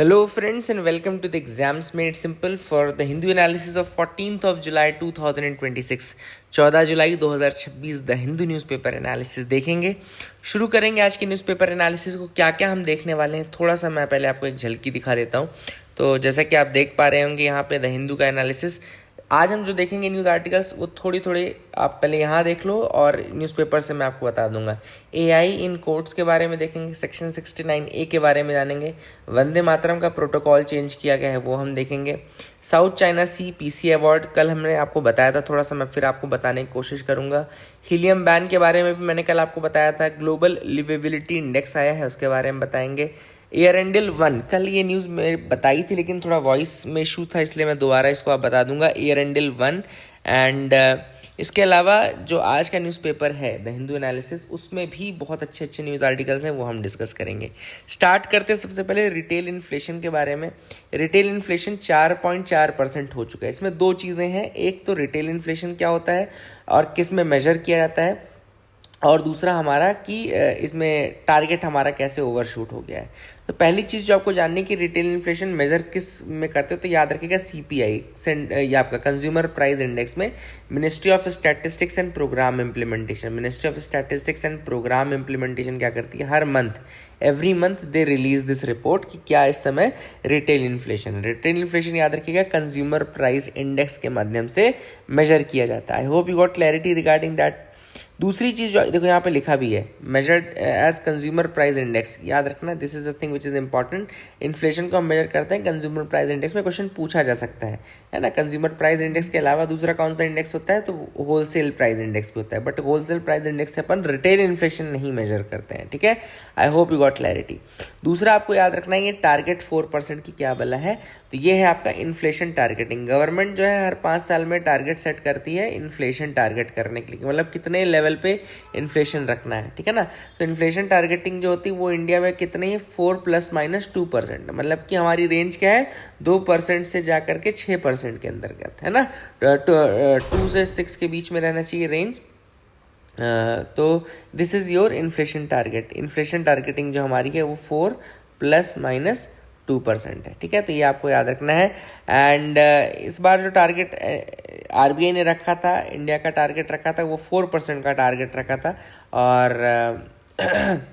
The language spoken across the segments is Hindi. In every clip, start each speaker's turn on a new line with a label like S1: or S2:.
S1: Hello friends and welcome to the Exams Made Simple for the Hindu analysis of 14th of July 2026. 14 July 2026 the Hindu newspaper analysis देखेंगे। शुरू करेंगे आज के न्यूज़पेपर एनालिसिस को। क्या क्या हम देखने वाले हैं थोड़ा सा मैं पहले आपको एक झलकी दिखा देता हूँ। तो जैसा कि आप देख पा रहे होंगे यहाँ पे द हिंदू का एनालिसिस। आज हम जो देखेंगे न्यूज़ आर्टिकल्स वो थोड़ी आप पहले यहाँ देख लो और न्यूज़पेपर से मैं आपको बता दूंगा। एआई इन कोर्ट्स के बारे में देखेंगे, सेक्शन 69A के बारे में जानेंगे, वंदे मातरम का प्रोटोकॉल चेंज किया गया है वो हम देखेंगे, साउथ चाइना सी पीसी अवार्ड कल हमने आपको बताया था, थोड़ा सा मैं फिर आपको बताने की कोशिश करूँगा। हीलियम बैन के बारे में भी मैंने कल आपको बताया था। ग्लोबल लिवेबिलिटी इंडेक्स आया है उसके बारे में बताएंगे। एयरएंडल 1 कल ये न्यूज़ मैं बताई थी लेकिन थोड़ा वॉइस में इशू था इसलिए मैं दोबारा इसको आप बता दूंगा। एयरएंडल 1 एंड इसके अलावा जो आज का न्यूज़पेपर है द हिंदू एनालिसिस उसमें भी बहुत अच्छे न्यूज़ आर्टिकल्स हैं वो हम डिस्कस करेंगे। स्टार्ट करते हैं सबसे पहले रिटेल इन्फ्लेशन के बारे में। रिटेल इन्फ्लेशन 4.4% हो चुका है। इसमें दो चीज़ें हैं, एक तो रिटेल इन्फ्लेशन क्या होता है और किस में मेजर किया जाता है, और दूसरा हमारा कि इसमें टारगेट हमारा कैसे ओवरशूट हो गया है। तो पहली चीज़ जो आपको जाननी कि रिटेल इन्फ्लेशन मेजर किस में करते हो तो याद रखिएगा सीपीआई ये आपका कंज्यूमर प्राइस इंडेक्स में ministry of statistics and programme implementation. Ministry of statistics and programme implementation क्या करती है, हर month every month they release this report कि क्या इस समय रिटेल इन्फ्लेशन याद रखिएगा कंज्यूमर प्राइस इंडेक्स के माध्यम से मेजर किया जाता है। I hope you got clarity regarding that. दूसरी चीज़ जो देखो यहाँ पे लिखा भी है measured as consumer price index, याद रखना this is the thing which is important. Inflation को हम मेजर करते हैं कंज्यूमर प्राइस इंडेक्स में। क्वेश्चन पूछा जा सकता है ना। कंज्यूमर प्राइस इंडेक्स के अलावा दूसरा कौन सा इंडेक्स होता है तो होलसेल प्राइस इंडेक्स भी होता है, बट होलसेल प्राइस इंडेक्स से अपन रिटेल इन्फ्लेशन नहीं मेजर करते हैं। ठीक है, I hope you got clarity. दूसरा आपको याद रखना है ये टारगेट 4% की क्या बला है, तो ये है आपका इन्फ्लेशन टारगेटिंग। गवर्नमेंट जो है हर 5 साल में टारगेट सेट करती है इन्फ्लेशन टारगेट करने के लिए, मतलब कितने लेवल पे इन्फ्लेशन रखना है। ठीक है ना, तो इन्फ्लेशन टारगेटिंग जो होती है वो इंडिया में कितनी है 4 ± 2%, मतलब कि हमारी रेंज क्या है 2% से जाकर के 6% के अंतर्गत है ना। 2 से 6 के बीच में रहना चाहिए रेंज। तो this is your inflation target. Inflation targeting जो हमारी है वो 4 ± 2% है। ठीक है, तो ये आपको याद रखना है। एंड इस बार जो टारगेट आरबीआई ने रखा था, इंडिया का टारगेट रखा था वो 4% का टारगेट रखा था, और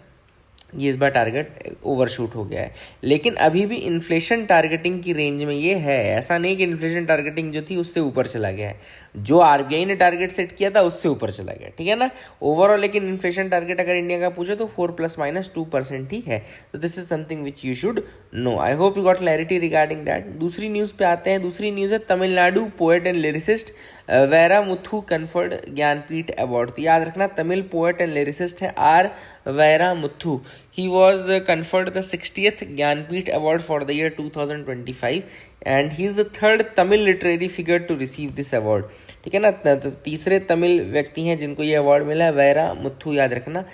S1: ये इस बार टारगेट ओवरशूट हो गया है। लेकिन अभी भी इन्फ्लेशन टारगेटिंग की रेंज में ये है, ऐसा नहीं कि इन्फ्लेशन टारगेटिंग जो थी उससे ऊपर चला गया है। जो आरबीआई ने टारगेट सेट किया था उससे ऊपर चला गया, ठीक है ना ओवरऑल। लेकिन इन्फ्लेशन टारगेट अगर इंडिया का पूछे तो 4 ± 2% ही है। तो this is something which you should know. I hope you got clarity regarding that. दूसरी न्यूज़ पे आते हैं। दूसरी न्यूज़ है Tamil Nadu poet and lyricist वैरामुथु conferred Jnanpith award. तो याद रखना तमिल पोएट एंड लिरिसिस्ट है are वैरामुथु। He was conferred the 60th Jnanpith Award for the year 2025 and he is the third Tamil literary figure to receive this award. ठीक है ना, तो तीसरे तमिल व्यक्ति हैं जिनको ये अवार्ड मिला है, वैरामुथु याद रखना।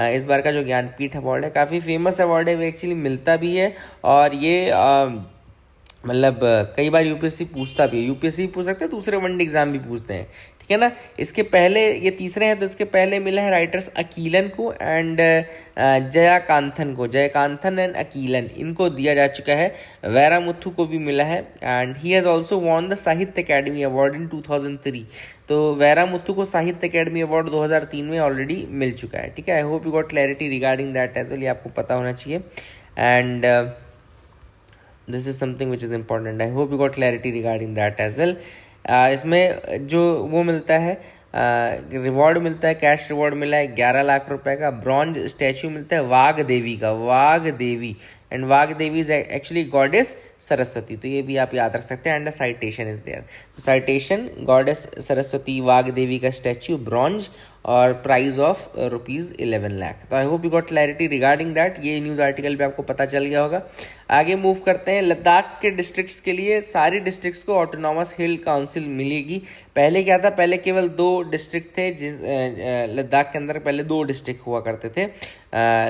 S1: इस बार का जो ज्ञानपीठ अवार्ड है काफ़ी फेमस अवार्ड है, वो एक्चुअली मिलता भी है और ये मतलब कई बार यूपीएससी पूछता भी है। यूपीएससी पूछ सकते हैं, दूसरे वनडे एग्जाम भी पूछते हैं। ठीक है ना, इसके पहले ये तीसरे हैं तो इसके पहले मिला है राइटर्स अकीलन को एंड जयाकांथन को। जयकांथन एंड अकीलन इनको दिया जा चुका है। वैरामुथु को भी मिला है and he has also won the साहित्य अकेडमी अवार्ड इन 2003। तो वैरामुथु को साहित्य अकेडमी अवार्ड 2003 में ऑलरेडी मिल चुका है। ठीक है, I hope you got clarity regarding that as well. ये आपको पता होना चाहिए and this is something which is important. I hope you got clarity regarding that as well. इसमें जो वो मिलता है रिवॉर्ड मिलता है, कैश रिवॉर्ड मिला है 11 लाख रुपए का। ब्रॉन्ज स्टैचू मिलता है वाघ देवी का, Vagdevi, and Vagdevi is actually goddess Saraswati. तो ये भी आप याद रख सकते हैं। एंड साइटेशन इज देयर, तो citation goddess Saraswati Vagdevi का स्टैचू ब्रॉन्ज और प्राइस ऑफ ₹11 लाख। तो I hope you got clarity regarding that. ये न्यूज़ आर्टिकल पे आपको पता चल गया होगा। आगे मूव करते हैं। लद्दाख के डिस्ट्रिक्ट्स के लिए सारी डिस्ट्रिक्ट्स को ऑटोनॉमस हिल काउंसिल मिलेगी। पहले क्या था, पहले केवल 2 डिस्ट्रिक्ट थे लद्दाख के अंदर, पहले 2 डिस्ट्रिक्ट हुआ करते थे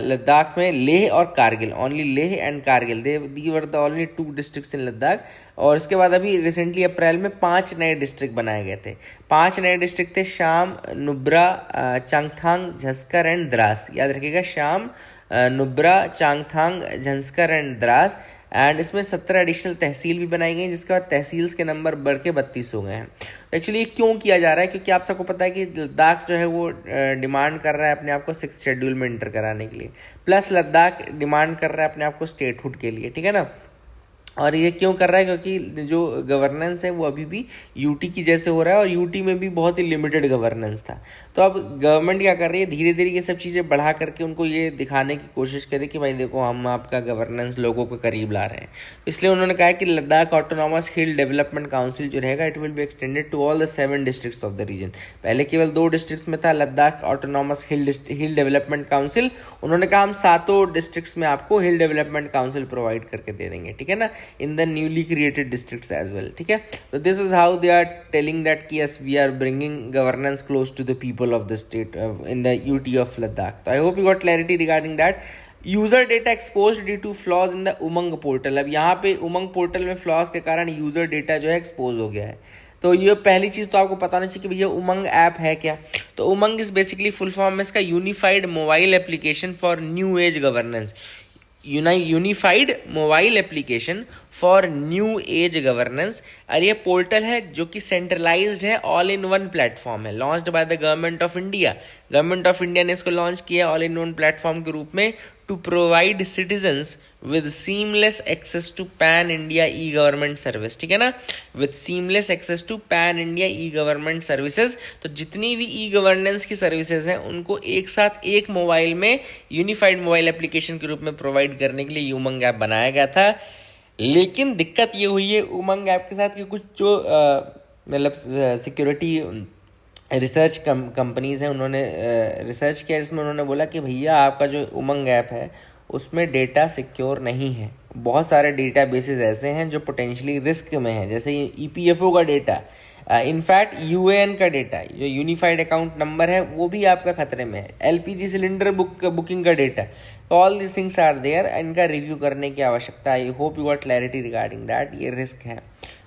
S1: लद्दाख में, लेह और Kargil. Only Leh and Kargil they were the only 2 districts in Ladakh. और उसके बाद अभी रिसेंटली अप्रैल में 5 नए डिस्ट्रिक्ट बनाए गए थे। 5 नए डिस्ट्रिक्ट थे शाम, नुब्रा, चांगथांग, झस्कर एंड द्रास। याद रखिएगा शाम, नुब्रा, चांगथांग, झंस्कर एंड द्रास। एंड इसमें 17 एडिशनल तहसील भी बनाई गई, जिसके बाद तहसील्स के नंबर बढ़ के 32 हो गए हैं। एक्चुअली क्यों किया जा रहा है, क्योंकि आप सबको पता है कि लद्दाख जो है वो डिमांड कर रहा है अपने आप को 6th शेड्यूल में इंटर कराने के लिए, प्लस लद्दाख डिमांड कर रहा है अपने आप को स्टेटहुड के लिए, ठीक है ना। और ये क्यों कर रहा है, क्योंकि जो गवर्नेंस है वो अभी भी यूटी की जैसे हो रहा है, और यूटी में भी बहुत ही लिमिटेड गवर्नेंस था। तो अब गवर्नमेंट क्या कर रही है, धीरे धीरे ये सब चीज़ें बढ़ा करके उनको ये दिखाने की कोशिश करे कि भाई देखो हम आपका गवर्नेंस लोगों के करीब ला रहे हैं। तो इसलिए उन्होंने कहा कि Ladakh autonomous hill development council जो रहेगा, it will be extended to all the 7 districts of the region. पहले केवल 2 डिस्ट्रिक्ट्स में था Ladakh autonomous hill development council, उन्होंने कहा हम 7 डिस्ट्रिक्ट्स में आपको हिल डेवलपमेंट काउंसिल प्रोवाइड करके दे देंगे, ठीक है ना, in the newly created districts as well, ठीक है। तो this is how they are telling that कि yes we are bringing governance close to the people of the state in the UT of Ladakh. So I hope you got clarity regarding that. User data expose due to flaws in the UMANG portal. अब यहाँ पे उमंग पोर्टल में फ्लॉज के कारण यूजर डेटा जो है एक्सपोज हो गया है। तो ये पहली चीज़ तो आपको पता होना चाहिए कि भैया उमंग ऐप है क्या। तो उमंग इज बेसिकली फुल फॉर्म में इसका unified mobile application for new age governance, unified mobile application for new age governance. और ये पोर्टल है जो कि सेंट्रलाइज्ड है, ऑल इन वन प्लेटफॉर्म है, launched by the government of India. Government of India ने इसको लॉन्च किया ऑल इन वन प्लेटफॉर्म के रूप में to provide citizens with seamless access to pan India e government service, ठीक है ना, with seamless access to pan India e government services. तो जितनी भी ई गवर्नेंस की सर्विसेज हैं उनको एक साथ एक मोबाइल में यूनिफाइड मोबाइल एप्लीकेशन के रूप में प्रोवाइड करने के लिए उमंग ऐप बनाया गया था। लेकिन दिक्कत ये हुई है उमंग ऐप के साथ कि कुछ जो मतलब सिक्योरिटी रिसर्च कंपनीज हैं, उन्होंने रिसर्च किया, जिसमें उन्होंने बोला कि भैया आपका जो उमंग ऐप है उसमें डेटा सिक्योर नहीं है। बहुत सारे डेटा बेसेस ऐसे हैं जो पोटेंशियली रिस्क में हैं, जैसे EPFO का डेटा, इनफैक्ट UAN का डेटा, जो यूनिफाइड अकाउंट नंबर है वो भी आपका खतरे में है, LPG सिलेंडर बुकिंग का डेटा। तो all this things are there, इनका रिव्यू करने की आवश्यकता है। I hope you got clarity regarding that, ये रिस्क है।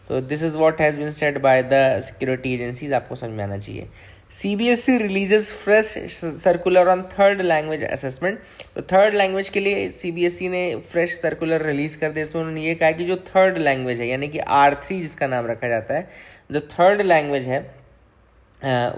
S1: तो this is what has been said by the security agencies, आपको समझ में आना चाहिए। CBSE releases fresh circular on third language assessment. तो थर्ड लैंग्वेज के लिए CBSE ने फ्रेश सर्कुलर रिलीज कर दिया। इसमें उन्होंने ये कहा कि जो थर्ड लैंग्वेज है, यानी कि R3 जिसका नाम रखा जाता है, जो थर्ड लैंग्वेज है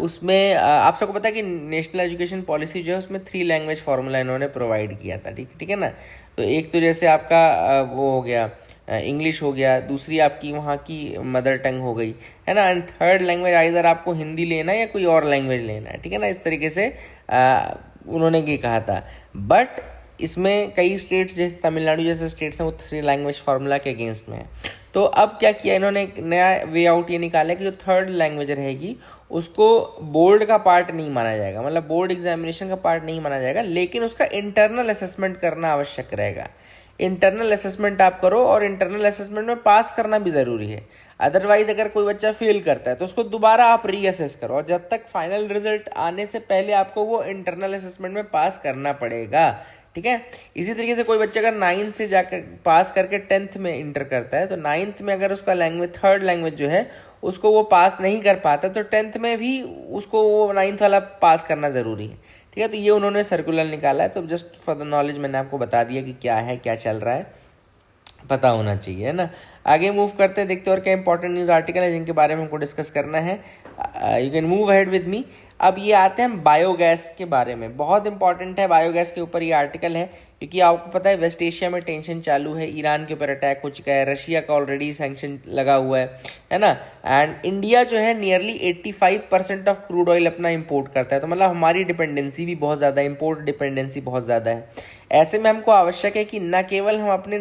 S1: उसमें आप सबको पता है कि नेशनल एजुकेशन पॉलिसी जो है उसमें 3 लैंग्वेज फार्मूला इन्होंने प्रोवाइड किया था, ठीक है ना। तो एक तो जैसे आपका वो हो गया इंग्लिश हो गया, दूसरी आपकी वहाँ की मदर टंग हो गई, है ना, एंड थर्ड लैंग्वेज आइदर आपको हिंदी लेना है या कोई और लैंग्वेज लेना है, ठीक है ना। इस तरीके से उन्होंने ये कहा था। बट इसमें कई स्टेट्स जैसे तमिलनाडु जैसे स्टेट्स हैं वो 3 लैंग्वेज फार्मूला के अगेंस्ट में है। तो अब क्या किया इन्होंने, एक नया वे आउट ये निकाला कि जो थर्ड लैंग्वेज रहेगी उसको बोर्ड का पार्ट नहीं माना जाएगा, मतलब बोर्ड एग्जामिनेशन का पार्ट नहीं माना जाएगा, लेकिन उसका इंटरनल असेसमेंट करना आवश्यक रहेगा। इंटरनल असेसमेंट आप करो, और इंटरनल असेसमेंट में पास करना भी ज़रूरी है। अदरवाइज अगर कोई बच्चा फेल करता है तो उसको दोबारा आप रीअसेस करो, और जब तक फाइनल रिजल्ट आने से पहले आपको वो इंटरनल असेसमेंट में पास करना पड़ेगा, ठीक है। इसी तरीके से कोई बच्चा अगर 9th से जाकर पास करके 10th में इंटर करता है, तो 9th में अगर उसका लैंग्वेज थर्ड लैंग्वेज जो है उसको वो पास नहीं कर पाता, तो 10th में भी उसको वो 9th वाला पास करना ज़रूरी है, ठीक है। तो ये उन्होंने सर्कुलर निकाला है। तो जस्ट फॉर द नॉलेज मैंने आपको बता दिया कि क्या है, क्या चल रहा है, पता होना चाहिए, है ना। आगे मूव करते हैं, देखते हैं और क्या इंपॉर्टेंट न्यूज़ आर्टिकल है जिनके बारे में हमको डिस्कस करना है। You can move ahead with me. अब ये आते हैं बायोगैस के बारे में, बहुत इंपॉर्टेंट है बायोगैस के ऊपर ये आर्टिकल है, क्योंकि आपको पता है वेस्ट एशिया में टेंशन चालू है, ईरान के ऊपर अटैक हो चुका है, रशिया का ऑलरेडी सैंक्शन लगा हुआ है ना। एंड इंडिया जो है नियरली 85% ऑफ क्रूड ऑयल अपना इंपोर्ट करता है, तो मतलब हमारी डिपेंडेंसी भी बहुत ज़्यादा है, इंपोर्ट डिपेंडेंसी बहुत ज़्यादा है। ऐसे में हमको आवश्यक है कि न केवल हम अपने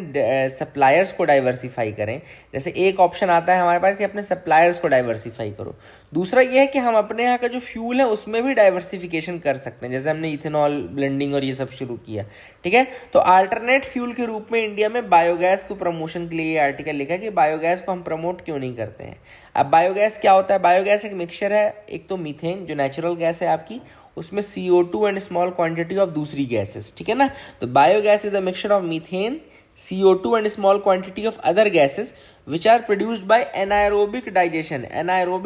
S1: सप्लायर्स को डाइवर्सिफाई करें, जैसे एक ऑप्शन आता है हमारे पास कि अपने सप्लायर्स को डाइवर्सिफाई करो, दूसरा ये है कि हम अपने यहाँ का जो फ्यूल है उसमें भी डाइवर्सिफिकेशन कर सकते हैं, जैसे हमने इथेनॉल ब्लेंडिंग और ये सब शुरू किया, ठीक है। तो अल्टरनेट फ्यूल के रूप में इंडिया में बायोगैस को प्रमोशन के लिए ये आर्टिकल लिखा है कि बायोगैस को हम प्रमोट क्यों नहीं करते हैं। अब बायोगैस क्या होता है, बायोगैस एक मिक्सचर है, एक तो मीथेन जो नेचुरल गैस है आपकी, उसमें CO2 and small quantity of दूसरी गैसेस, ठीक है ना। तो biogas is a mixture of methane, CO2 and small quantity of other gases which are produced by anaerobic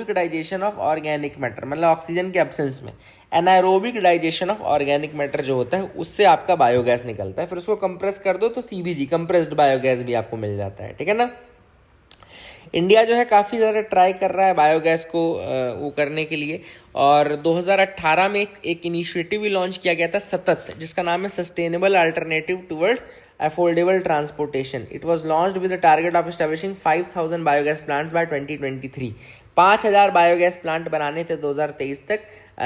S1: digestion of organic matter, मतलब ऑक्सीजन के एब्सेंस में anaerobic digestion of organic matter जो होता है उससे आपका बायोगैस निकलता है, फिर उसको कंप्रेस कर दो तो सीबीजी कंप्रेस्ड बायोगैस भी आपको मिल जाता है, ठीक है ना। इंडिया जो है काफ़ी ज़्यादा ट्राई कर रहा है बायोगैस को वो करने के लिए, और 2018 में एक इनिशिएटिव भी लॉन्च किया गया था सतत, जिसका नाम है sustainable alternative towards affordable transportation. It was launched with the target of establishing 5000 biogas plants by 2023। 5000 biogas plant बनाने थे 2023 तक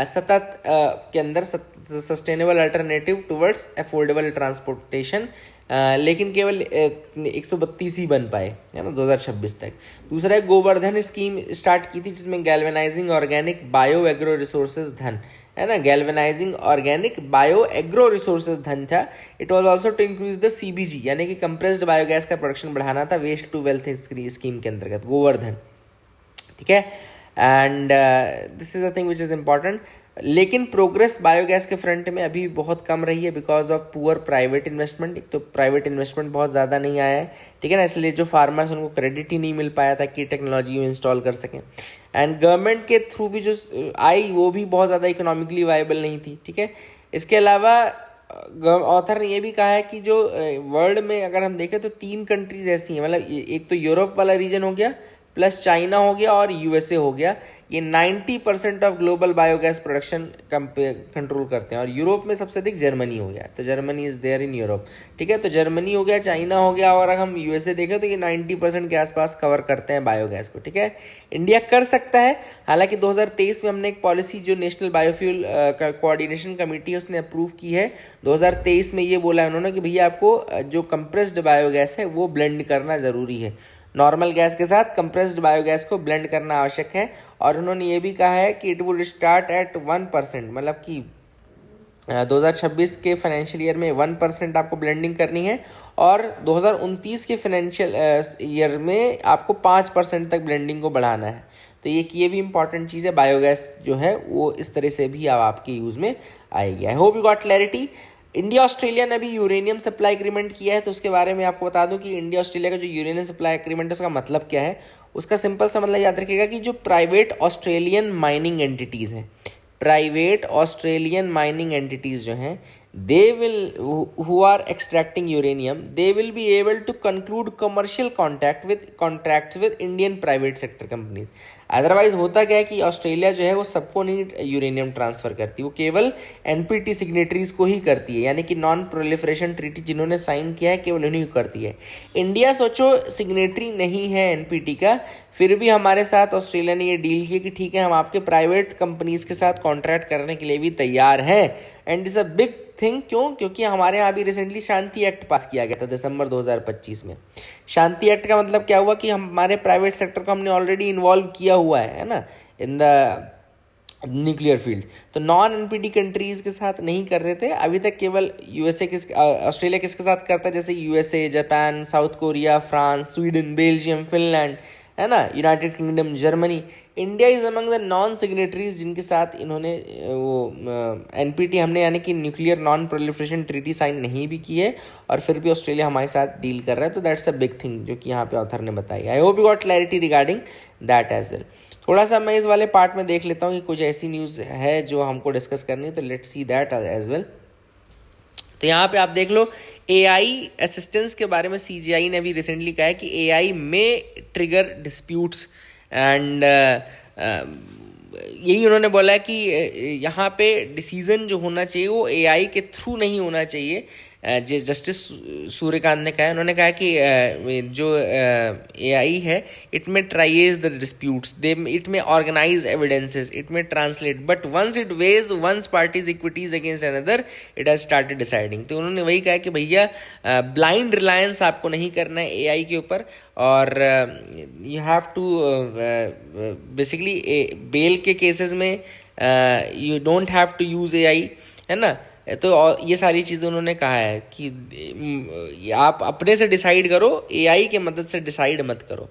S1: सतत के अंदर sustainable alternative towards affordable transportation, लेकिन केवल 132 ही बन पाए, है ना, 2026 तक। दूसरा एक गोवर्धन स्कीम स्टार्ट की थी जिसमें galvanizing organic bio agro resources Dhan, है ना, galvanizing organic bio agro resources Dhan था। It was also to increase the CBG यानी कि कंप्रेस्ड बायोगैस का प्रोडक्शन बढ़ाना था वेस्ट टू वेल्थ स्कीम के अंतर्गत, गोवर्धन, ठीक है। And this is the thing which is important. लेकिन प्रोग्रेस बायोगैस के फ्रंट में अभी बहुत कम रही है because of poor private investment. एक तो प्राइवेट इन्वेस्टमेंट बहुत ज़्यादा नहीं आया है, ठीक है ना, इसलिए जो फार्मर्स उनको क्रेडिट ही नहीं मिल पाया था कि टेक्नोलॉजी इंस्टॉल कर सकें। एंड गवर्नमेंट के थ्रू भी जो आई वो भी बहुत ज़्यादा इकोनॉमिकली वायबल नहीं थी, ठीक है। इसके अलावा ऑथर ने ये भी कहा है कि जो वर्ल्ड में अगर हम देखें तो 3 कंट्रीज ऐसी हैं, मतलब एक तो यूरोप वाला रीजन हो गया, प्लस चाइना हो गया और यूएसए हो गया, ये 90% of global biogas production control करते हैं। और यूरोप में सबसे अधिक जर्मनी हो गया, तो Germany is there in Europe, ठीक है। तो जर्मनी हो गया, चाइना हो गया, और अगर हम यूएसए देखें तो ये 90% के आसपास कवर करते हैं बायोगैस को, ठीक है। इंडिया कर सकता है, हालांकि 2023 में हमने एक पॉलिसी जो नेशनल बायोफ्यूल कोऑर्डिनेशन कमेटी है उसने अप्रूव की है। 2023 में ये बोला है उन्होंने कि भैया आपको जो कंप्रेस्ड बायोगैस है वो ब्लेंड करना ज़रूरी है, नॉर्मल गैस के साथ कंप्रेस्ड बायोगैस को ब्लेंड करना आवश्यक है। और उन्होंने ये भी कहा है कि इट वुड स्टार्ट एट 1%, मतलब कि 2026 के फाइनेंशियल ईयर में 1% आपको ब्लेंडिंग करनी है, और 2029 के फाइनेंशियल ईयर में आपको 5% तक ब्लेंडिंग को बढ़ाना है। तो ये भी इंपॉर्टेंट चीज़ है, बायोगैस जो है वो इस तरह से भी अब आपके यूज़ में आएगी। आई hope you got clarity. India Australia ने अभी यूरेनियम सप्लाई एग्रीमेंट किया है, तो उसके बारे में आपको बता दूं कि इंडिया ऑस्ट्रेलिया का जो यूरेनियम सप्लाई एग्रीमेंट है उसका मतलब क्या है। उसका सिंपल सा मतलब याद रखिएगा कि जो प्राइवेट ऑस्ट्रेलियन माइनिंग एंटिटीज़ हैं, प्राइवेट ऑस्ट्रेलियन माइनिंग एंटिटीज़ जो हैं, they will who are extracting uranium, they will be able to conclude commercial contracts with Indian private sector companies। Otherwise होता क्या है कि ऑस्ट्रेलिया जो है वो सबको नहीं यूरेनियम ट्रांसफ़र करती, वो केवल एनपीटी सिग्नेटरीज को ही करती है, यानी कि नॉन प्रोलिफरेशन ट्रीटी जिन्होंने साइन किया है केवल उन्हीं को करती है। इंडिया सोचो सिग्नेटरी नहीं है एनपीटी का, फिर भी हमारे साथ ऑस्ट्रेलिया ने ये डील की कि ठीक है हम आपके प्राइवेट कंपनीज के साथ कॉन्ट्रैक्ट करने के लिए भी तैयार हैं। And it's a big thing, क्यों? क्योंकि हमारे यहाँ अभी रिसेंटली शांति एक्ट पास किया गया था दिसंबर 2025 में। शांति एक्ट का मतलब क्या हुआ कि हमारे प्राइवेट सेक्टर को हमने ऑलरेडी इन्वॉल्व किया हुआ है ना, इन द न्यूक्लियर फील्ड। तो नॉन एनपीटी कंट्रीज के साथ नहीं कर रहे थे अभी तक, केवल ऑस्ट्रेलिया किसके साथ करता है, जैसे USA, Japan, South Korea, France, Sweden, Belgium, Finland, है ना, United Kingdom, Germany. India is among the non signatories जिनके साथ इन्होंने वो एनपीटी हमने यानी कि nuclear non proliferation treaty sign नहीं भी की है, और फिर भी ऑस्ट्रेलिया हमारे साथ डील कर रहा है। तो दैट्स अ बिग थिंग जो कि यहाँ पे ऑथर ने बताई। I hope you got clarity regarding that as well. थोड़ा सा मैं इस वाले पार्ट में देख लेता हूँ कि कुछ ऐसी न्यूज़ है जो हमको डिस्कस करनी है, तो let's see that as well. तो यहाँ पे आप देख लो, एआई असिस्टेंस के बारे में सीजीआई ने भी रिसेंटली कहा है कि एआई में ट्रिगर डिस्प्यूट्स, एंड यही उन्होंने बोला है कि यहाँ पे डिसीजन जो होना चाहिए वो एआई के थ्रू नहीं होना चाहिए। जस्टिस सूर्यकांत ने कहा है, उन्होंने कहा कि जो एआई है it may tries the disputes, it may organise evidences, it may translate, but once it was once parties equities against another it has started deciding. तो उन्होंने वही कहा कि भैया ब्लाइंड रिलायंस आपको नहीं करना है एआई के ऊपर, और you have to basically bail के केसेस में you don't have to use AI, है ना। तो ये सारी चीज़ें उन्होंने कहा है कि आप अपने से डिसाइड करो, एआई के मदद से डिसाइड मत करो,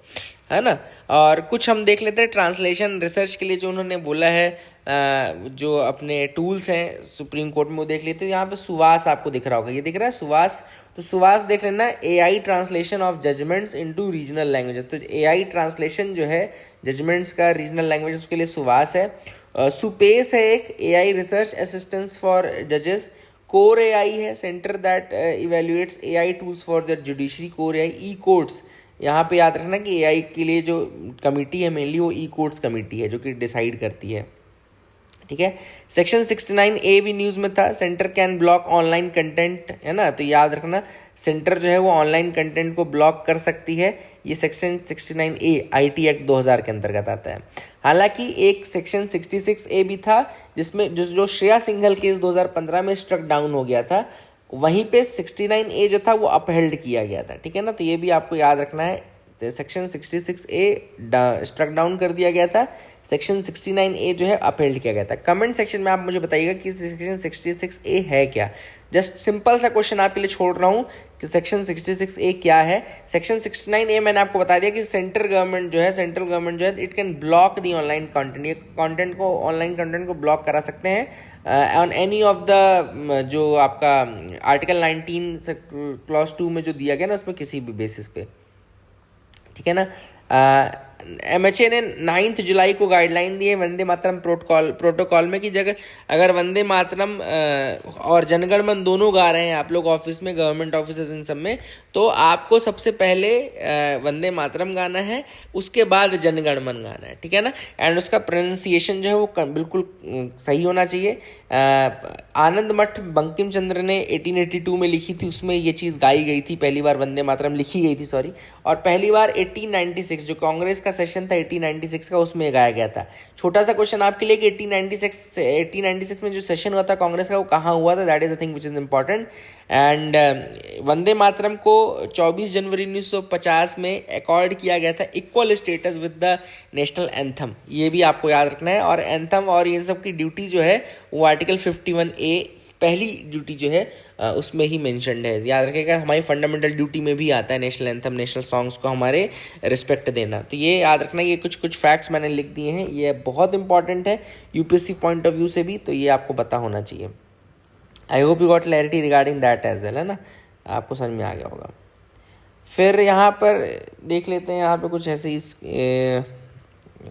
S1: है ना। और कुछ हम देख लेते हैं ट्रांसलेशन रिसर्च के लिए जो उन्होंने बोला है, जो अपने टूल्स हैं सुप्रीम कोर्ट में, वो देख लेते हैं। यहाँ पे सुवास आपको दिख रहा होगा, ये दिख रहा है सुवास, तो सुवास देख लेना, AI translation of judgments into regional languages. तो एआई ट्रांसलेशन जो है जजमेंट्स का रीजनल लैंग्वेजेस के लिए सुवास है। सुपेस है एक AI रिसर्च असिस्टेंस फॉर जजेस। कोर AI है centre that evaluates AI tools for the judiciary. Core AI। E courts, यहाँ पे याद रखना कि AI के लिए जो कमिटी है मेनली वो ई कोर्ट्स कमिटी है जो कि डिसाइड करती है, ठीक है। सेक्शन 69A भी न्यूज़ में था, centre can block online content, है ना, तो याद रखना सेंटर जो है वो ऑनलाइन कंटेंट को ब्लॉक कर सकती है। ये सेक्शन 69A IT एक्ट 2000 के अंतर्गत आता है। हालांकि एक सेक्शन 66A भी था जिसमें जो श्रेया सिंघल केस 2015 में स्ट्रक डाउन हो गया था, वहीं पे 69A जो था वो अपहेल्ड किया गया था, ठीक है ना, तो ये भी आपको याद रखना है। तो सेक्शन 66A स्ट्रक डाउन कर दिया गया था, सेक्शन 69A जो है अपहेल्ड किया गया था। कमेंट सेक्शन में आप मुझे बताइएगा कि सेक्शन 66A है क्या। जस्ट सिंपल सा क्वेश्चन आपके लिए छोड़ रहा हूँ कि सेक्शन 66A क्या है। सेक्शन 69A मैंने आपको बता दिया कि सेंट्रल गवर्नमेंट जो है it can block the online content, ये ऑनलाइन कंटेंट को ब्लॉक करा सकते हैं ऑन एनी ऑफ द, जो आपका आर्टिकल 19 क्लॉज 2 में जो दिया गया ना उसमें किसी भी बेसिस पे, ठीक है ना। MHA ने 9 जुलाई को गाइडलाइन दी है वंदे मातरम प्रोटोकॉल में कि जगह अगर वंदे मातरम और जनगण मन दोनों गा रहे हैं आप लोग ऑफिस में, गवर्नमेंट ऑफिसेज इन सब में, तो आपको सबसे पहले वंदे मातरम गाना है, उसके बाद जनगण मन गाना है, ठीक है ना। एंड उसका प्रोनाउंसिएशन जो है वो बिल्कुल सही होना चाहिए। आनंद मठ बंकिम चंद्र ने 1882 में लिखी थी, उसमें ये चीज़ गाई गई थी, पहली बार वंदे मातरम लिखी गई थी, सॉरी, और पहली बार 1896 जो कांग्रेस का सेशन था 1896 का, उसमें गाया गया था। छोटा सा क्वेश्चन आपके लिए कि 1896 में जो सेशन हुआ था कांग्रेस का वो कहाँ हुआ था, that is the thing which is important. And Vande Mataram को 24 जनवरी 1950 में अकॉर्ड किया गया था equal status with the national anthem, ये भी आपको याद रखना है। और एंथम और इन सब की ड्यूटी जो है वो आर्टिकल 51A पहली ड्यूटी जो है उसमें ही मेंशन्ड है, याद रखिएगा। हमारी फंडामेंटल ड्यूटी में भी आता है नेशनल एंथम, नेशनल सॉन्ग्स को हमारे रिस्पेक्ट देना, तो ये याद रखना। ये कुछ फैक्ट्स मैंने लिख दिए हैं, ये बहुत इंपॉर्टेंट है यूपीएससी पॉइंट ऑफ व्यू से भी, तो ये आपको पता होना चाहिए। I hope you got clarity regarding that as well, है ना, आपको समझ में आ गया होगा। फिर यहाँ पर देख लेते हैं, यहाँ पे कुछ ऐसे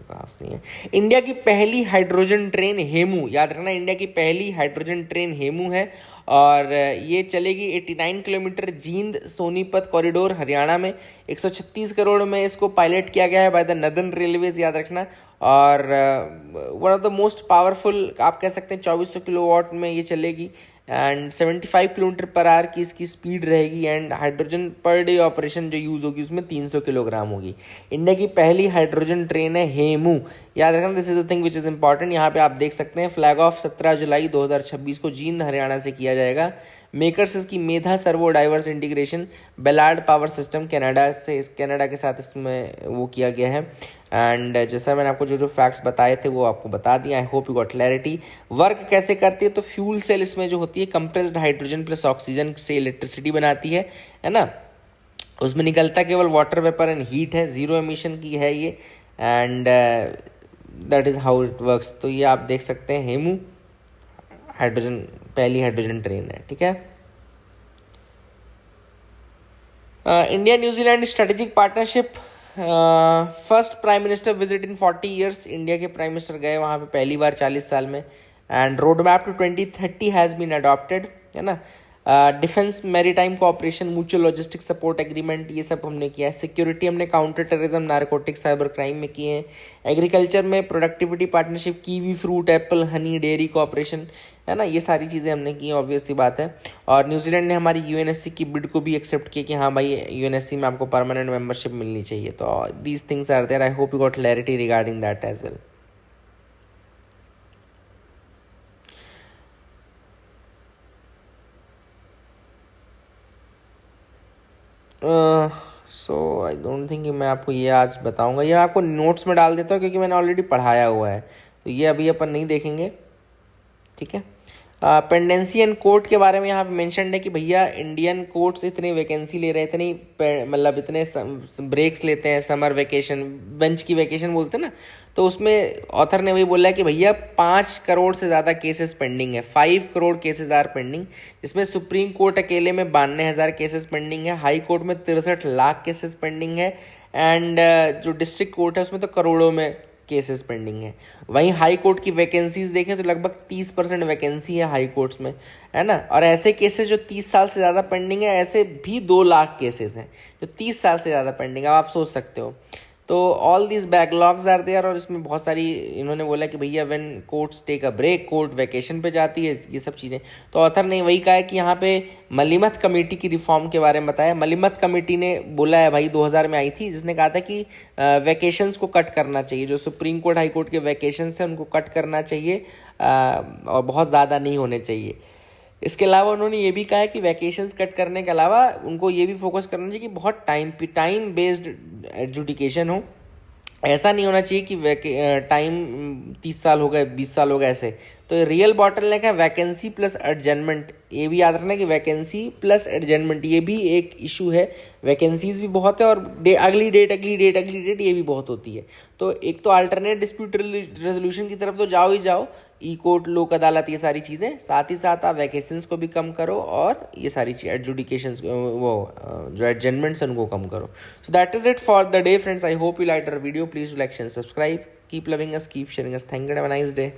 S1: खास नहीं है। इंडिया की पहली हाइड्रोजन ट्रेन हेमू, याद रखना इंडिया की पहली हाइड्रोजन ट्रेन हेमू है और ये चलेगी 89 किलोमीटर जींद सोनीपत कॉरिडोर हरियाणा में। 136 करोड़ में इसको पायलट किया गया है बाय द नदर्न रेलवेज, याद रखना। और one of the most powerful आप कह सकते हैं, 2400 किलोवाट में ये चलेगी एंड 75 किलोमीटर पर आवर की इसकी स्पीड रहेगी। And hydrogen per day operation जो यूज़ होगी उसमें 300 किलोग्राम होगी। इंडिया की पहली हाइड्रोजन ट्रेन है हेमू, याद रखना, this is the thing which is important. यहाँ पे आप देख सकते हैं फ्लैग ऑफ 17 जुलाई 2026 को जींद हरियाणा से किया जाएगा। मेकर्स इसकी Medha servo drives integration Ballard power system Canada के साथ इसमें वो किया गया है। एंड जैसा मैंने आपको जो फैक्ट्स बताए थे वो आपको बता दिया। आई hope you got clarity. Work कैसे करती है, तो फ्यूल सेल इसमें जो होती है कंप्रेस्ड हाइड्रोजन प्लस ऑक्सीजन से इलेक्ट्रिसिटी बनाती है ना, उसमें निकलता केवल वाटर वेपर एंड हीट है, जीरो एमिशन की है ये। And that is how it works. तो ये आप देख सकते हैं हेमू हाइड्रोजन पहली हाइड्रोजन ट्रेन है, ठीक है। India New Zealand strategic partnership, first prime minister visit in 40 years, India के प्राइम मिनिस्टर गए वहाँ पे पहली बार 40 साल में। And road map to 2030 has been adopted, है ना। Defence maritime cooperation mutual logistic support agreement, ये सब हमने किया है। सिक्योरिटी हमने counter terrorism narcotic cyber crime में किए हैं। एग्रीकल्चर में productivity partnership kiwi fruit apple honey dairy cooperation, है ना, ये सारी चीज़ें हमने की, ऑब्वियस सी बात है। और न्यूजीलैंड ने हमारी यूएनएससी की बिड को भी एक्सेप्ट किया कि हाँ भाई यूएनएससी में आपको परमानेंट मेंबरशिप मिलनी चाहिए। तो these things are there, I hope you got clarity regarding that as well. So I don't think मैं आपको ये आज बताऊंगा, ये आपको नोट्स में डाल देता हूँ क्योंकि मैंने ऑलरेडी पढ़ाया हुआ है, तो ये अभी अपन नहीं देखेंगे, ठीक है। पेंडेंसी एंड कोर्ट के बारे में यहाँ पे मेंशन है कि भैया इंडियन कोर्ट्स इतनी वैकेंसी ले रहे थे, इतने मतलब इतने ब्रेक्स लेते हैं, समर वेकेशन बेंच की वैकेशन बोलते हैं ना, तो उसमें ऑथर ने वही बोला है कि भैया 5 करोड़ से ज़्यादा केसेस पेंडिंग है, 5 करोड़ केसेस आर पेंडिंग, जिसमें सुप्रीम कोर्ट अकेले में 92,000 केसेस पेंडिंग है, हाई कोर्ट में 63 लाख केसेस पेंडिंग है, एंड जो डिस्ट्रिक्ट कोर्ट है उसमें तो करोड़ों में केसेस पेंडिंग है। वहीं हाई कोर्ट की वैकेंसीज देखें तो लगभग 30% वैकेंसी है हाई कोर्ट्स में, है ना। और ऐसे केसेस जो 30 साल से ज़्यादा पेंडिंग है, ऐसे भी 2 लाख केसेस हैं जो 30 साल से ज़्यादा पेंडिंग है। आप सोच सकते हो। तो all these backlogs are there, और इसमें बहुत सारी इन्होंने बोला कि भैया when courts take a break, court vacation पे जाती है, ये सब चीज़ें। तो ऑथर ने वही कहा है कि यहाँ पे मलिमत कमेटी की रिफॉर्म के बारे में बताया। मलिमत कमेटी ने बोला है भाई, 2000 में आई थी, जिसने कहा था कि वैकेशंस को कट करना चाहिए, जो सुप्रीम कोर्ट हाई कोर्ट के वैकेशंस हैं उनको कट करना चाहिए, और बहुत ज़्यादा नहीं होने चाहिए। इसके अलावा उन्होंने ये भी कहा है कि वैकेशंस कट करने के अलावा उनको ये भी फोकस करना चाहिए कि बहुत टाइम बेस्ड एजुडिकेशन हो। ऐसा नहीं होना चाहिए कि टाइम 30 साल हो गए, 20 साल हो गए ऐसे। तो रियल बॉटलनेक है वैकेंसी प्लस एडजमेंट। ये भी याद रखना कि वैकेंसी प्लस एडजमेंट ये भी एक इशू है। वैकेंसीज भी बहुत है और अगली डेट ये भी बहुत होती है। तो एक तो अल्टरनेट डिस्प्यूट रेजोल्यूशन की तरफ तो जाओ ही जाओ, ई कोर्ट, लोक अदालत, ये सारी चीज़ें। साथ ही साथ आप वैकेशंस को भी कम करो और ये सारी चीज़ एडजुडिकेशंस, वो जो एडजमेंट्स हैं उनको कम करो। So that is it for the day friends. I hope you like our video. Please do like and subscribe. Keep loving us, keep sharing us. Thank you, have a nice day.